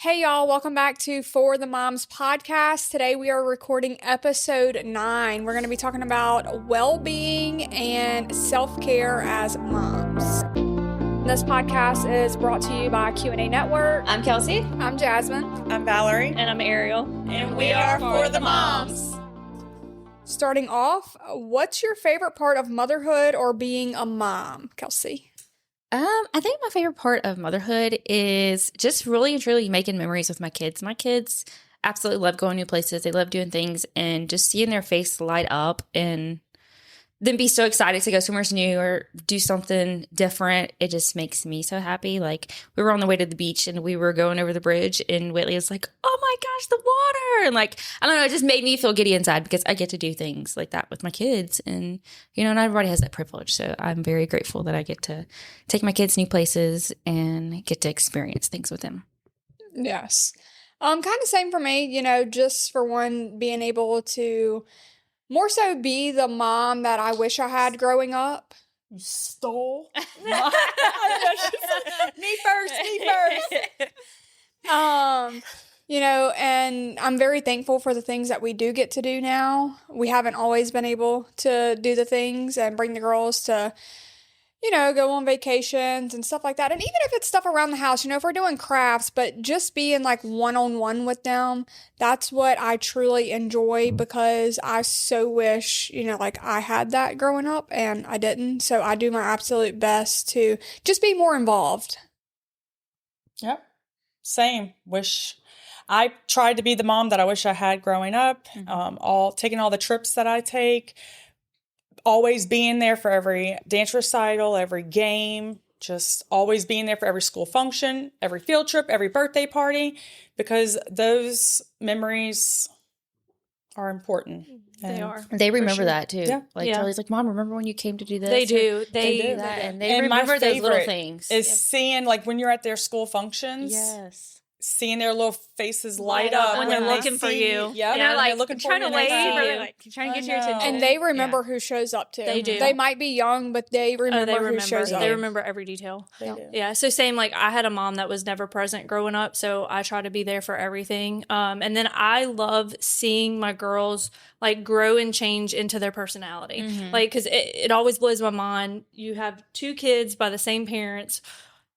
Hey y'all, welcome back to For the Moms podcast. Today we are recording episode 9. We're going to be talking about well-being and self-care as moms. This podcast is brought to you by QNA Network. I'm Kelsey. I'm Jasmine. I'm Valerie. And I'm Ariel. And we are For the Moms. Starting off, what's your favorite part of motherhood or being a mom, Kelsey? I think my favorite part of motherhood is just really and truly making memories with my kids. My kids absolutely love going new places. They love doing things, and just seeing their face light up and then be so excited to go somewhere new or do something different. It just makes me so happy. Like, we were on the way to the beach and we were going over the bridge, and Whitley was like, "Oh my gosh, the water!" And like, I don't know, it just made me feel giddy inside because I get to do things like that with my kids, and not everybody has that privilege. So I'm very grateful that I get to take my kids new places and get to experience things with them. Yes. Kind of same for me, just for one, being able to more so be the mom that I wish I had growing up. You stole Me first. And I'm very thankful for the things that we do get to do now. We haven't always been able to do the things and bring the girls to, go on vacations and stuff like that. And even if it's stuff around the house, if we're doing crafts, but just being like one-on-one with them, that's what I truly enjoy, because I so wish, I had that growing up and I didn't. So I do my absolute best to just be more involved. Yep. Same. I tried to be the mom that I wish I had growing up. Taking all the trips that I take, always being there for every dance recital, every game, just always being there for every school function, every field trip, every birthday party, because those memories are important. They are. They remember that too. Yeah. Charlie's like, "Mom, remember when you came to do this?" They do. They do that. And they remember those little things. Is seeing, like, when you're at their school functions. Yes. Seeing their little faces light up when they're looking for you. Yeah, they're like looking trying to wave or trying to get your attention. And they remember who shows up too. They do. They might be young, but they remember who shows up. They remember every detail. They do. Yeah. So same, like, I had a mom that was never present growing up, so I try to be there for everything. And then I love seeing my girls like grow and change into their personality. Like, because it always blows my mind. You have 2 kids by the same parents,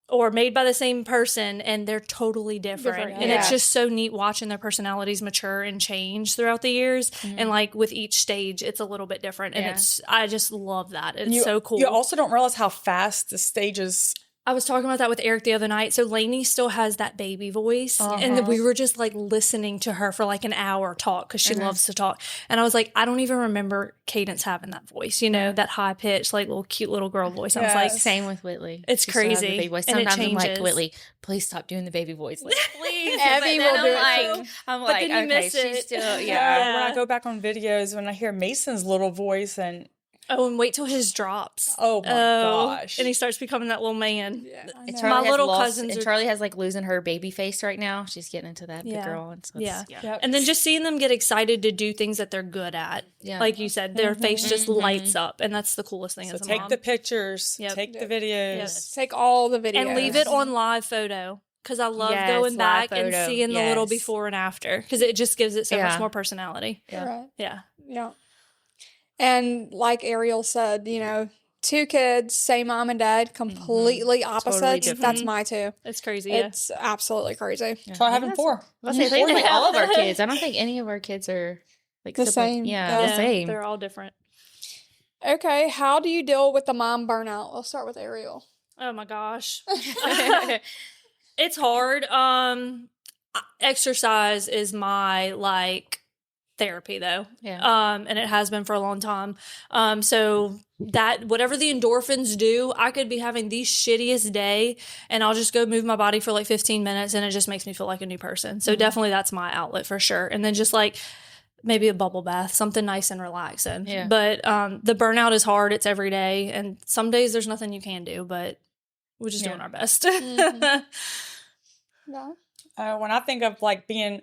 or made by the same person, and they're totally different. And it's just so neat watching their personalities mature and change throughout the years. And like with each stage, it's a little bit different. And I just love that. It's so cool. You also don't realize how fast the stages. I was talking about that with Eric the other night. So Lainey still has that baby voice. And then we were just like listening to her for like an hour talk, because she loves to talk. And I was like, I don't even remember Cadence having that voice, that high pitched, like little cute little girl voice. I was like, same with Whitley. It's crazy. Baby voice. Sometimes I'm like, "Whitley, please stop doing the baby voice." Like, please. Abby will do it. I'm like, then you okay, miss she's it. still, When I go back on videos, when I hear Mason's little voice and. Oh, and wait till his drops. Oh my gosh. And he starts becoming that little man. Yeah. And My little cousins and Charlie has like losing her baby face right now. She's getting into that big girl. And so Yep. And then just seeing them get excited to do things that they're good at. Yeah. Like you said, their face just lights up. And that's the coolest thing as a mom. Take the pictures. Yep. Take the videos. Yes. Take all the videos. And leave it on live photo. Because I love going back and seeing the little before and after. Because it just gives it so much more personality. Yeah. Right. Yeah. And like Ariel said, 2 kids, same mom and dad, completely opposites. Totally That's my 2. It's crazy. It's absolutely crazy. Try having 4. I think like all of our kids. I don't think any of our kids are like the same. Yeah, the same. They're all different. Okay, how do you deal with the mom burnout? Let's start with Ariel. Oh my gosh. It's hard. Exercise is my therapy though. Yeah. And it has been for a long time. So that whatever the endorphins do, I could be having the shittiest day and I'll just go move my body for like 15 minutes and it just makes me feel like a new person. So definitely that's my outlet for sure. And then just like maybe a bubble bath, something nice and relaxing. Yeah. But the burnout is hard. It's every day. And some days there's nothing you can do, but we're just doing our best. Yeah. When I think of like being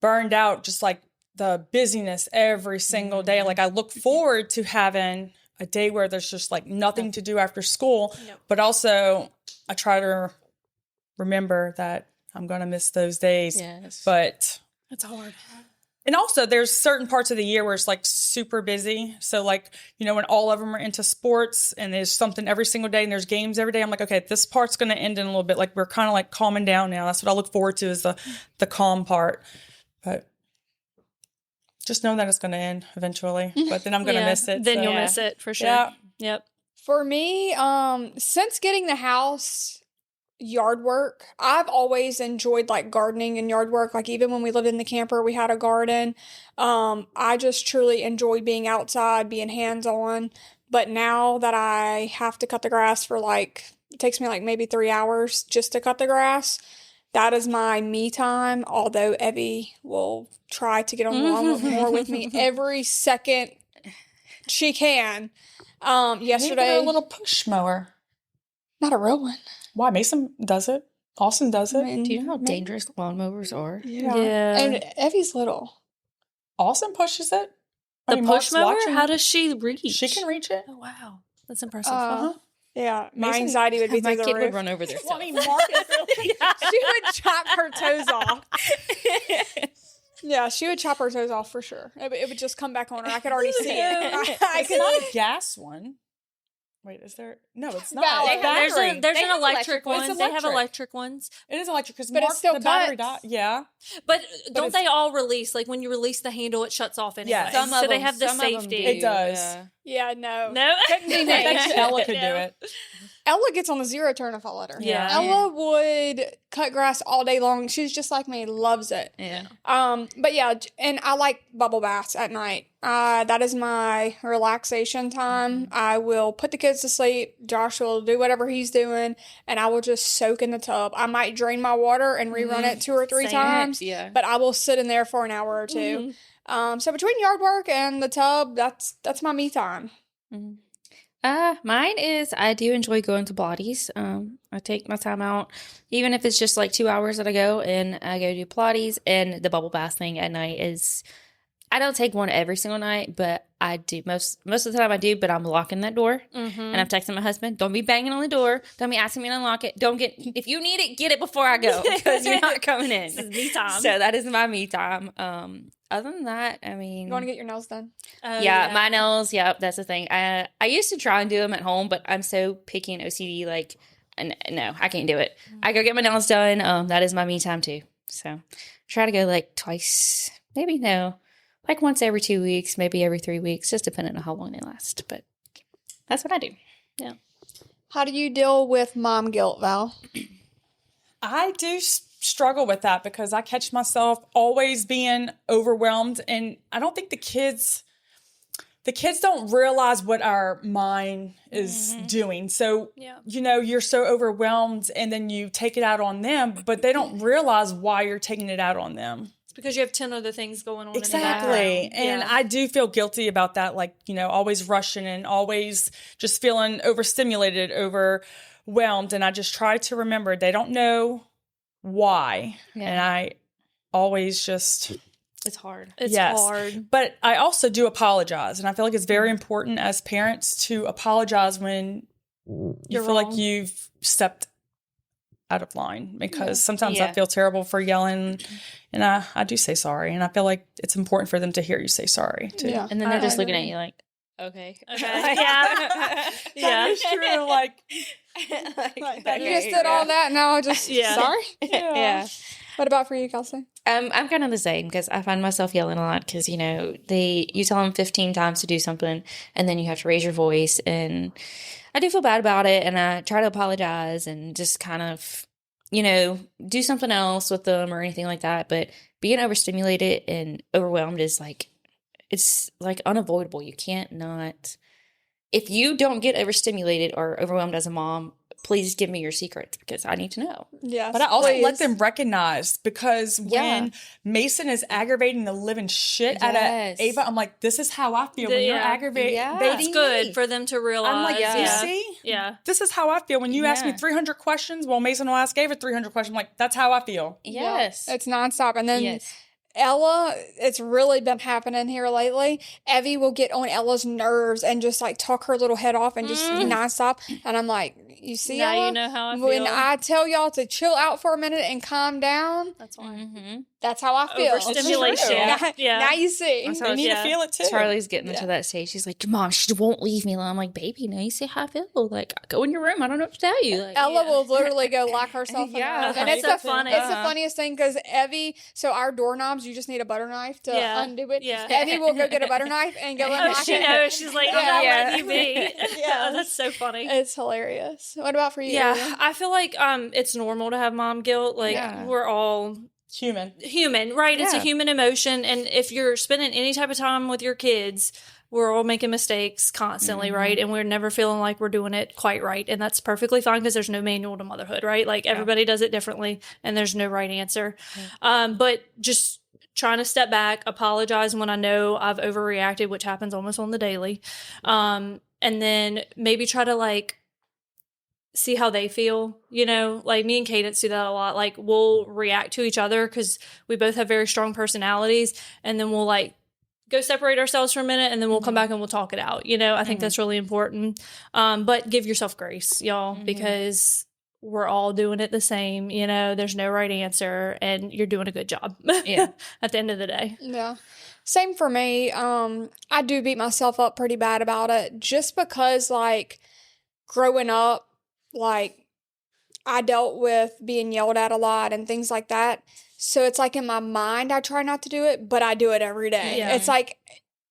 burned out, just like the busyness every single day, like I look forward to having a day where there's just like nothing to do after school, but also I try to remember that I'm going to miss those days. Yes. But It's hard. and also there's certain parts of the year where it's like super busy. So like, you know, when all of them are into sports and there's something every single day and there's games every day, I'm like, okay, this part's going to end in a little bit. Like we're kind of like calming down now. That's what I look forward to is the calm part. But just know that it's going to end eventually. But then I'm going to miss it. Then so. you'll miss it for sure. Yeah. Yep. For me, since getting the house, yard work, I've always enjoyed like gardening and yard work. Like even when we lived in the camper, we had a garden. I just truly enjoyed being outside, being hands-on. But now that I have to cut the grass for like, it takes me like maybe 3 hours just to cut the grass. That is my me time. Although Evie will try to get on the lawn more with me every second she can. Yesterday, a little push mower. not a real one. Why? Mason does it. Austin does it. I mean, Do you know how dangerous lawnmowers are? Yeah. Yeah. And Evie's little. Austin pushes it. The push Mark's mower? watching. How does she reach? She can reach it. Oh, wow. That's impressive. Yeah, my Mason- anxiety would be My through kid the would roof. run over there. Well, I mean, Mark is really. She would chop her toes off. Yeah, she would chop her toes off for sure. It would just come back on her. I could already see it. I It's could not a gas one. Wait, is there? No, it's not. Valid. It's There's, battery. there's They an have electric electric one. ones. They have Electric. electric ones. It is electric because But it Mark, still the battery cuts. Yeah. But don't it's- they all release? Like when you release the handle, it shuts off anyway. Yes. Some so of they them- have the some of them safety. do, It does. yeah. Yeah, no. No? Couldn't be I me. bet you Ella could do No. it. Ella gets on the 0 turn if I let her. Yeah. Ella would cut grass all day long. She's just like me, loves it. Yeah. But yeah, and I like bubble baths at night. That is my relaxation time. I will put the kids to sleep. Josh will do whatever he's doing, and I will just soak in the tub. I might drain my water and rerun it 2 or 3 Same. times, Yeah. but I will sit in there for an hour or 2. So between yard work and the tub, that's my me time. Mine is I do enjoy going to Pilates. I take my time out, even if it's just like 2 hours that I go and I go do Pilates. And the bubble bath thing at night is, I don't take one every single night, but I do most of the time I do. But I'm locking that door, and I'm texting my husband, "Don't be banging on the door. Don't be asking me to unlock it. Don't get if you need it, get it before I go because you're not coming in." This is me time. So that is my me time. Other than that, I mean, You want to get your nails done? Oh, yeah, my nails. Yep, that's the thing. I used to try and do them at home, but I'm so picky and OCD. Like, no, I can't do it. I go get my nails done. That is my me time too. So try to go like twice, maybe no, like once every 2 weeks, maybe every 3 weeks, just depending on how long they last. But that's what I do. Yeah. How do you deal with mom guilt, Val? I do struggle with that because I catch myself always being overwhelmed, and I don't think the kids don't realize what our mind is doing. So, Yeah. you know, you're so overwhelmed and then you take it out on them, but they don't realize why you're taking it out on them. It's because you have 10 other things going on. Exactly. In the And I do feel guilty about that. Like, you know, always rushing and always just feeling overstimulated, overwhelmed. And I just try to remember they don't know why. Yeah. And I always just, It's hard. It's yes. hard. But I also do apologize. And I feel like it's very important as parents to apologize when you You're feel like wrong. you've stepped out of line, because sometimes I Yeah. feel terrible for yelling, and I do say sorry, and I feel like it's important for them to hear you say sorry too. Yeah. And then they're just I looking at agree. you like, okay. Okay. Yeah. That is true. Like, You just did all that, now I just Yeah. sorry. Yeah. What about for you, Kelsey? I'm kind of the same because I find myself yelling a lot because, you know, you tell them 15 times to do something and then you have to raise your voice, and I do feel bad about it, and I try to apologize and just kind of, you know, do something else with them or anything like that. But being overstimulated and overwhelmed is like, it's like unavoidable. You can't not, if you don't get overstimulated or overwhelmed as a mom, please give me your secrets because I need to know. Yes. but I also please. let them recognize, because Yeah. when Mason is aggravating the living shit out Yes. of Ava, I'm like, this is how I feel when you're Yeah. aggravating. Yeah. It's good for them to realize. I'm like, you yeah. see? Yeah. This is how I feel. When you ask me Yeah. 300 questions, well, Mason will ask Ava 300 questions. I'm like, that's how I feel. Yes. It's nonstop. And then Yes. Ella, it's really been happening here lately. Evie will get on Ella's nerves and just like talk her little head off and just nonstop. And I'm like, You see, Now Ella? you know how I feel. When I tell y'all to chill out for a minute and calm down, That's why. Mm-hmm. that's how I feel. Overstimulation. Now, Yeah. now you see. That's You how need to Yeah. feel it too. Charlie's getting into that stage. She's like, Mom, she won't leave me alone. I'm like, baby, no, you see how I feel. Like, go in your room. I don't know what to tell you. Like, Ella will literally go lock herself in Yeah. her room. And That's it's so the funny. It's the funniest thing because Evie, so our doorknobs, you just need a butter knife to undo it. Yeah. Evie will go get a butter knife and go Oh, unlock she it. knows. She's like, I'm not Yeah. letting you be. Yeah. That's so funny. It's hilarious. What about for you? Yeah, I feel like it's normal to have mom guilt. Like Yeah. we're all Human, right? It's a Yeah. human emotion, and if you're spending any type of time with your kids, we're all making mistakes constantly, right? And we're never feeling like we're doing it quite right, and that's perfectly fine because there's no manual to motherhood, right? Like everybody does it differently, and there's no right answer. But just trying to step back, apologize when I know I've overreacted, which happens almost on the daily, and then maybe try to like see how they feel, you know, like me and Cadence do that a lot. Like we'll react to each other because we both have very strong personalities, and then we'll like go separate ourselves for a minute, and then we'll come back and we'll talk it out. You know, I think that's really important. But give yourself grace, y'all, because we're all doing it the same. You know, there's no right answer, and you're doing a good job. Yeah. At the end of the day. Yeah. Same for me. I do beat myself up pretty bad about it just because, like, growing up, like, I dealt with being yelled at a lot and things like that. So it's like in my mind, I try not to do it, but I do it every day. Yeah. It's like,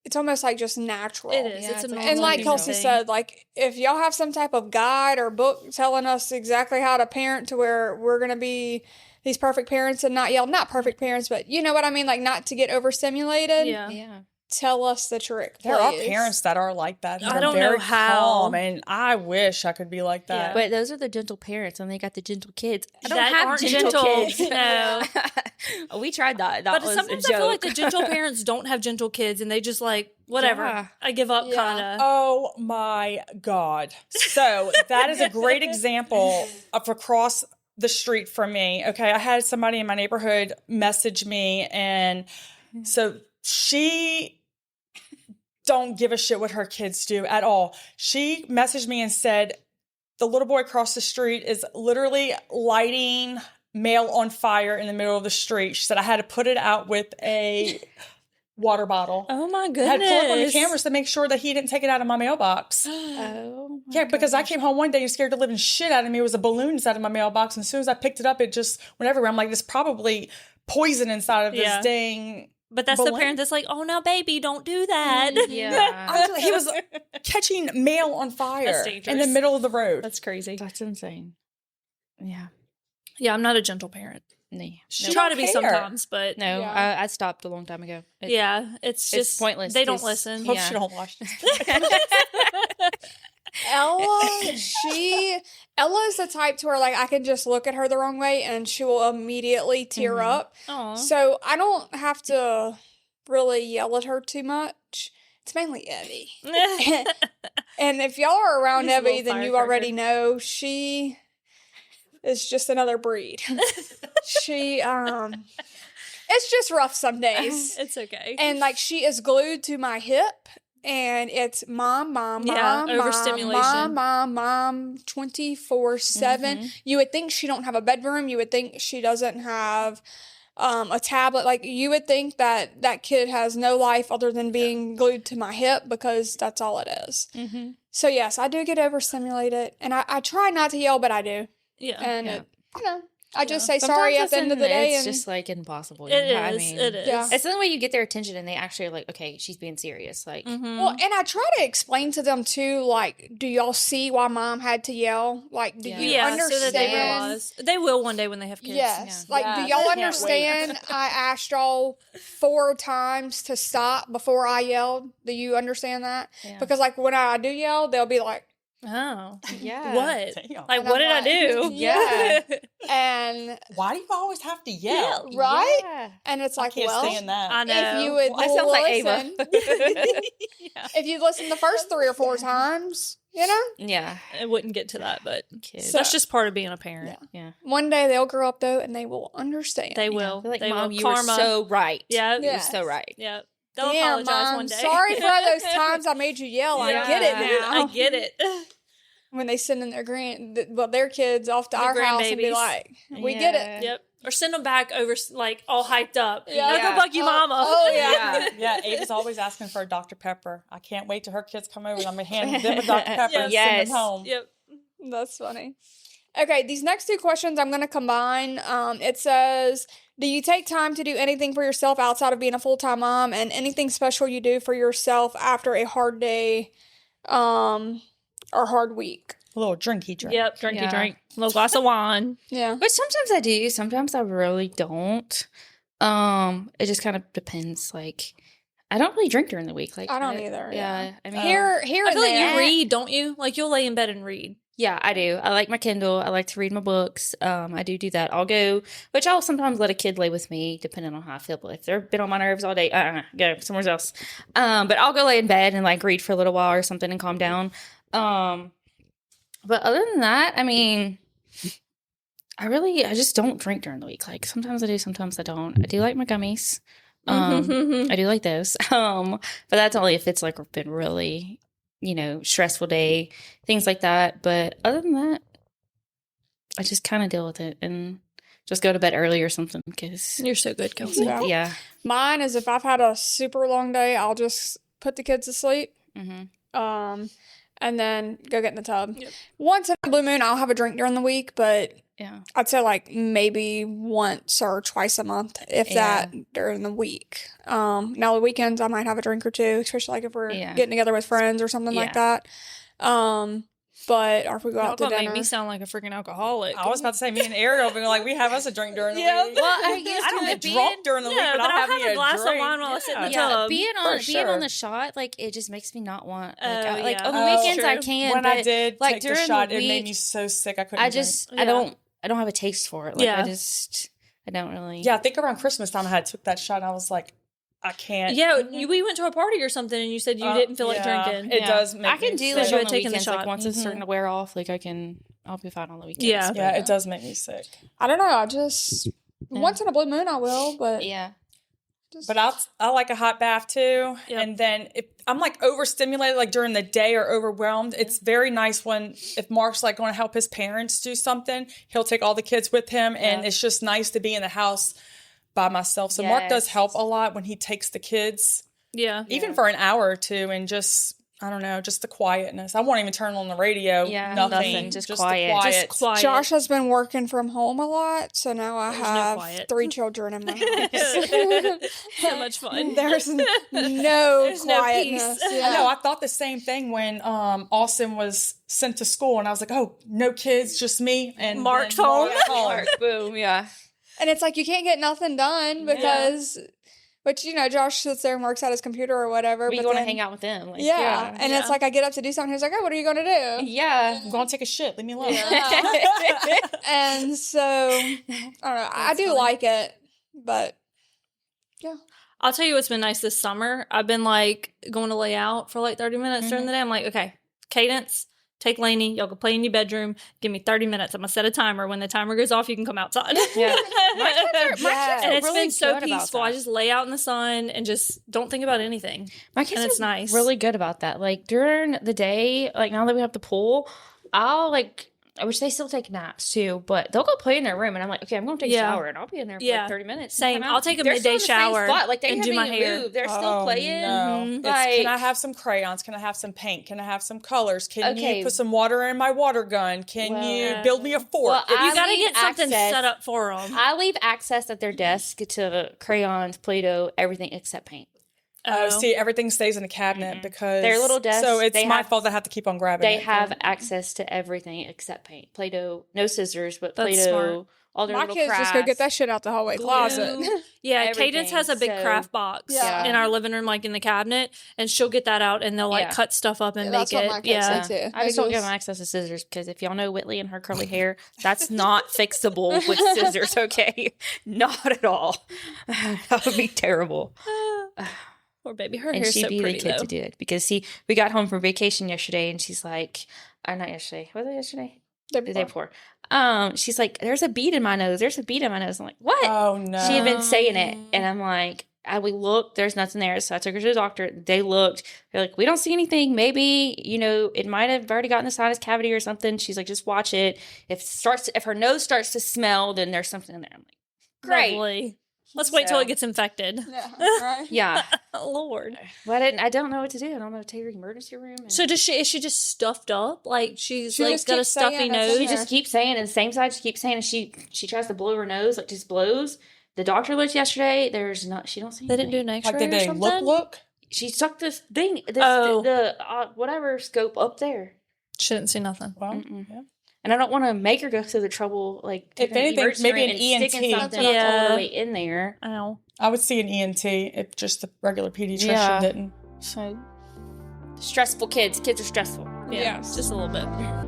it's almost like just natural. It is. Yeah, It's a it's like- normal And like human Kelsey thing. said, like, if y'all have some type of guide or book telling us exactly how to parent to where we're going to be these perfect parents and not yell, not perfect parents, but you know what I mean? Like, not to get overstimulated. Yeah. Yeah. Tell us the trick, There are please. parents that are like that. That I are don't know very how. calm, and I wish I could be like that. Yeah. But those are the gentle parents, and they got the gentle kids. I don't That have aren't gentle, gentle. kids. No. We tried that. That But was sometimes a joke. I feel like the gentle parents don't have gentle kids, and they just like, whatever. Yeah. I give up, Yeah. kind of. Oh my God. So that is a great example of across the street from me. Okay. I had somebody in my neighborhood message me, and so she don't give a shit what her kids do at all. She messaged me and said, the little boy across the street is literally lighting mail on fire in the middle of the street. She said, I had to put it out with a water bottle. Oh my I goodness. had to pull up on the cameras to make sure that he didn't take it out of my mailbox. Oh, my Yeah, because I came home one day and scared the living shit out of me. It was a balloon inside of my mailbox. And as soon as I picked it up, it just went everywhere. I'm like, there's probably poison inside of this Yeah. dang. But that's the balloon. parent that's like, oh, now, baby, don't do that. Yeah. He was catching mail on fire That's in the dangerous. middle of the road. That's crazy. That's insane. Yeah. Yeah, I'm not a gentle parent. No. She Try don't to be care. sometimes, but No, Yeah. I stopped a long time ago. yeah, it's just pointless They don't 'cause- listen. Hope Yeah. she don't watch this. Ella is the type to where, like, I can just look at her the wrong way and she will immediately tear up. Aw. So I don't have to really yell at her too much. It's mainly Evie. And if y'all are around Just a Evie, little then you firecracker. already know she is just another breed. She, it's just rough some days. It's okay. And like she is glued to my hip, and it's mom, Yeah, overstimulation. mom, 24/7. You would think she don't have a bedroom. You would think she doesn't have a tablet. Like you would think that that kid has no life other than being glued to my hip because that's all it is. Mm-hmm. So yes, I do get overstimulated, and I try not to yell, but I do. yeah. And Yeah. it, you know, I just say sorry at the end of the day. It's And just like impossible. It you know? I is. mean, It is. Yeah. It's the only way you get their attention, and they actually are like, okay, she's being serious. Like, Mhm. well, and I try to explain to them too, like, do y'all see why mom had to yell? Like, do you yeah, understand? so that they realize. They will one day when they have kids. Yes. Yeah. Like, Yes. do y'all Can't understand? I asked y'all 4 times to stop before I yelled. Do you understand that? Yeah. Because, like, when I do yell, they'll be like, Oh. yeah. What? Damn. Like, And what I'm did I do? like, yeah. and Why do you always have to yell? right? Yeah. And it's I like, can't well, stand that. I know. if you would That sounds like Ava. listen, if you listen the first 3 or 4 times, you know, Yeah. It wouldn't get to that, but Kids. So- that's just part of being a parent. yeah. one day they'll grow up though, and they will understand. They I will. feel like, they Mom, will. you were Karma. so right. Yeah. You were so right. Yeah. They'll Damn, apologize Mom, one day. sorry for all those times I made you yell. I Yeah. get it now. I get it. when they send in their kids off to our house and be grandbabies. like, we get it. Yep. Or send them back over, like, all hyped up. Yeah. I'll go bug you, mama. Oh, yeah. Yeah, Ava's always asking for a Dr. Pepper. I can't wait till her kids come over and I'm going to hand them a Dr. Pepper and send them home. Yep. That's funny. Okay, these next two questions I'm going to combine. It says, do you take time to do anything for yourself outside of being a full-time mom, and anything special you do for yourself after a hard day or hard week? A little drinky drink. Yep. Drinky drink. A little glass of wine. Yeah. Which sometimes I do. Sometimes I really don't. It just kind of depends. Like, I don't really drink during the week. Like, I don't either. Yeah. I mean, Here I and feel like there. you read, don't you? Like, you'll lay in bed and read. yeah, I do. I like my Kindle. I like to read my books. I do that. I'll sometimes let a kid lay with me, depending on how I feel. But if they've been on my nerves all day, go somewhere else. But I'll go lay in bed and like read for a little while or something and calm down. But other than that, I mean, I just don't drink during the week. Like, sometimes I do, sometimes I don't. I do like my gummies. I do like those. But that's only if it's like been really, stressful day, things like that. But other than that, I just kind of deal with it and just go to bed early or something. Because You're so good, Kelsey. Yeah. Mine is if I've had a super long day, I'll just put the kids to sleep. Mm-hmm. And then go get in the tub. Yep. Once in a blue moon, I'll have a drink during the week, but Yeah. I'd say like maybe once or twice a month, if that, during the week. Now the weekends, I might have a drink or two, especially like if we're getting together with friends or something like that. Or if we go out to dinner. Make me sound like a freaking alcoholic. I was about to say, me and Ariel being like, we have us a drink during the week. Well, I don't get drunk during the week, but but I'll have a me a glass drink. of wine while I sit in the Yeah, tub. being sure. on the shot, like, it just makes me not want. Oh, Like, yeah. on the Oh, weekends I true. can. When but I did like take the during shot, the it made week, me so sick I couldn't I drink. just Yeah. I don't have a taste for it. Like, Yeah. I don't really. Yeah, I think around Christmas time I took that shot and I was like, I can't. Yeah, we went to a party or something, and you said you didn't feel like yeah, drinking. It does make I can me do sick. that So you on had the taken the weekends. Like, shot. once it's starting to wear off, like I'll be fine on the weekends. Yeah. but, Yeah, it does make me sick. I don't know. I just, once in a blue moon, I will, but. Yeah. But I like a hot bath too. Yep. And then if I'm like overstimulated, like during the day or overwhelmed, it's very nice if Mark's like going to help his parents do something, he'll take all the kids with him. And it's just nice to be in the house by myself. So Mark does help a lot when he takes the kids, even for an hour or two, and just, I don't know, just the quietness. I won't even turn on the radio. Yeah, nothing. just the quiet. Just quiet. Josh has been working from home a lot, so now I There's no have quiet. 3 children in my house. So much fun. There's no There's no quietness. peace. Yeah. I know. I thought the same thing when Austin was sent to school, and I was like, "Oh, no kids, just me and Mark's then home. Mark's home." Mark, boom. Yeah. And it's like you can't get nothing done because, but Josh sits there and works at his computer or whatever. But you want to hang out with them. Like, Yeah. And it's like I get up to do something. He's like, "Oh, what are you going to do?" Yeah. I'm going to take a shit. Leave me alone. And so I don't know. I do like it, but yeah. I'll tell you what's been nice this summer. I've been like going to lay out for like 30 minutes during the day. I'm like, okay, Cadence, take Lainey. Y'all go play in your bedroom. Give me 30 minutes. I'm going to set a timer. When the timer goes off, you can come outside. Yeah. And it's really been so good about peaceful. that. I just lay out in the sun and just don't think about anything. My kids And it's are nice. really good about that. Like, during the day, like, now that we have the pool, I wish they still take naps too, but they'll go play in their room, and I'm like, okay, I'm going to take a shower, and I'll be in there for like 30 minutes. Same. Come out. I'll take a They're midday still in the same shower spot. Like, they and do haven't my even hair. moved. They're still Oh, playing. no. Mhm. It's, Like- can I have some crayons? Can I have some paint? Can I have some colors? Can Okay. you put some water in my water gun? Can you build me a fort? Well, It's- You got to leave get something access- set up for them. I leave access at their desk to crayons, Play-Doh, everything except paint. see, everything stays in the cabinet because Their little desks, So it's they my have- fault. I have to keep on grabbing. They it. have access to everything except paint. Play-Doh, no scissors, but That's Play-Doh, smart. all their My little kids crafts. just go get that shit out the hallway closet. Yeah, Everything, Cadence has a big so- craft box Yeah. in our living room, like in the cabinet, and she'll get that out and they'll like Yeah. cut stuff up and Yeah, make that's what it. my kids Yeah. say, too. I just They don't give them access to scissors because if y'all know Whitley and her curly hair, that's not fixable with scissors, okay? Not at all. That would be terrible. Poor baby, her And hair's she'd so be the pretty kid though. to do it because, see, we got home from vacation yesterday and she's like, not yesterday. Was it yesterday? The day before. She's like, there's a bead in my nose. There's a bead in my nose. I'm like, what? Oh no. She had been saying it, and I'm like, we looked, there's nothing there. So I took her to the doctor. They looked. They're like, we don't see anything. Maybe, it might have already gotten the sinus cavity or something. She's like, just watch it. If her nose starts to smell, then there's something in there. I'm like, great. Lovely. Let's wait till it gets infected. Yeah, right? Yeah. Lord. Well, I don't know what to do. I don't know. Take her to the emergency room. So is she just stuffed up? Like she's She like just got a keeps saying stuffy it's nose? She just keeps saying, and the same side she keeps saying, and she tries to blow her nose, like just blows. The doctor looked yesterday. She don't see anything. They didn't do an X-ray Like, did or they something? look? She stuck this thing, whatever scope up there. She didn't see nothing. Well, Mm-mm. yeah. And I don't want to make her go through the trouble, like, If taking anything, emergency maybe room an and sticking ENT. something all Yeah. the way in there. Ow. I would see an ENT if just the regular pediatrician Yeah. didn't. So stressful kids. Kids are stressful. Yeah, Yes. just a little bit.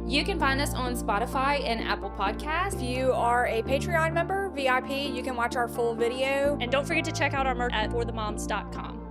You can find us on Spotify and Apple Podcasts. If you are a Patreon member, VIP, you can watch our full video. And don't forget to check out our merch at fourthemoms.com.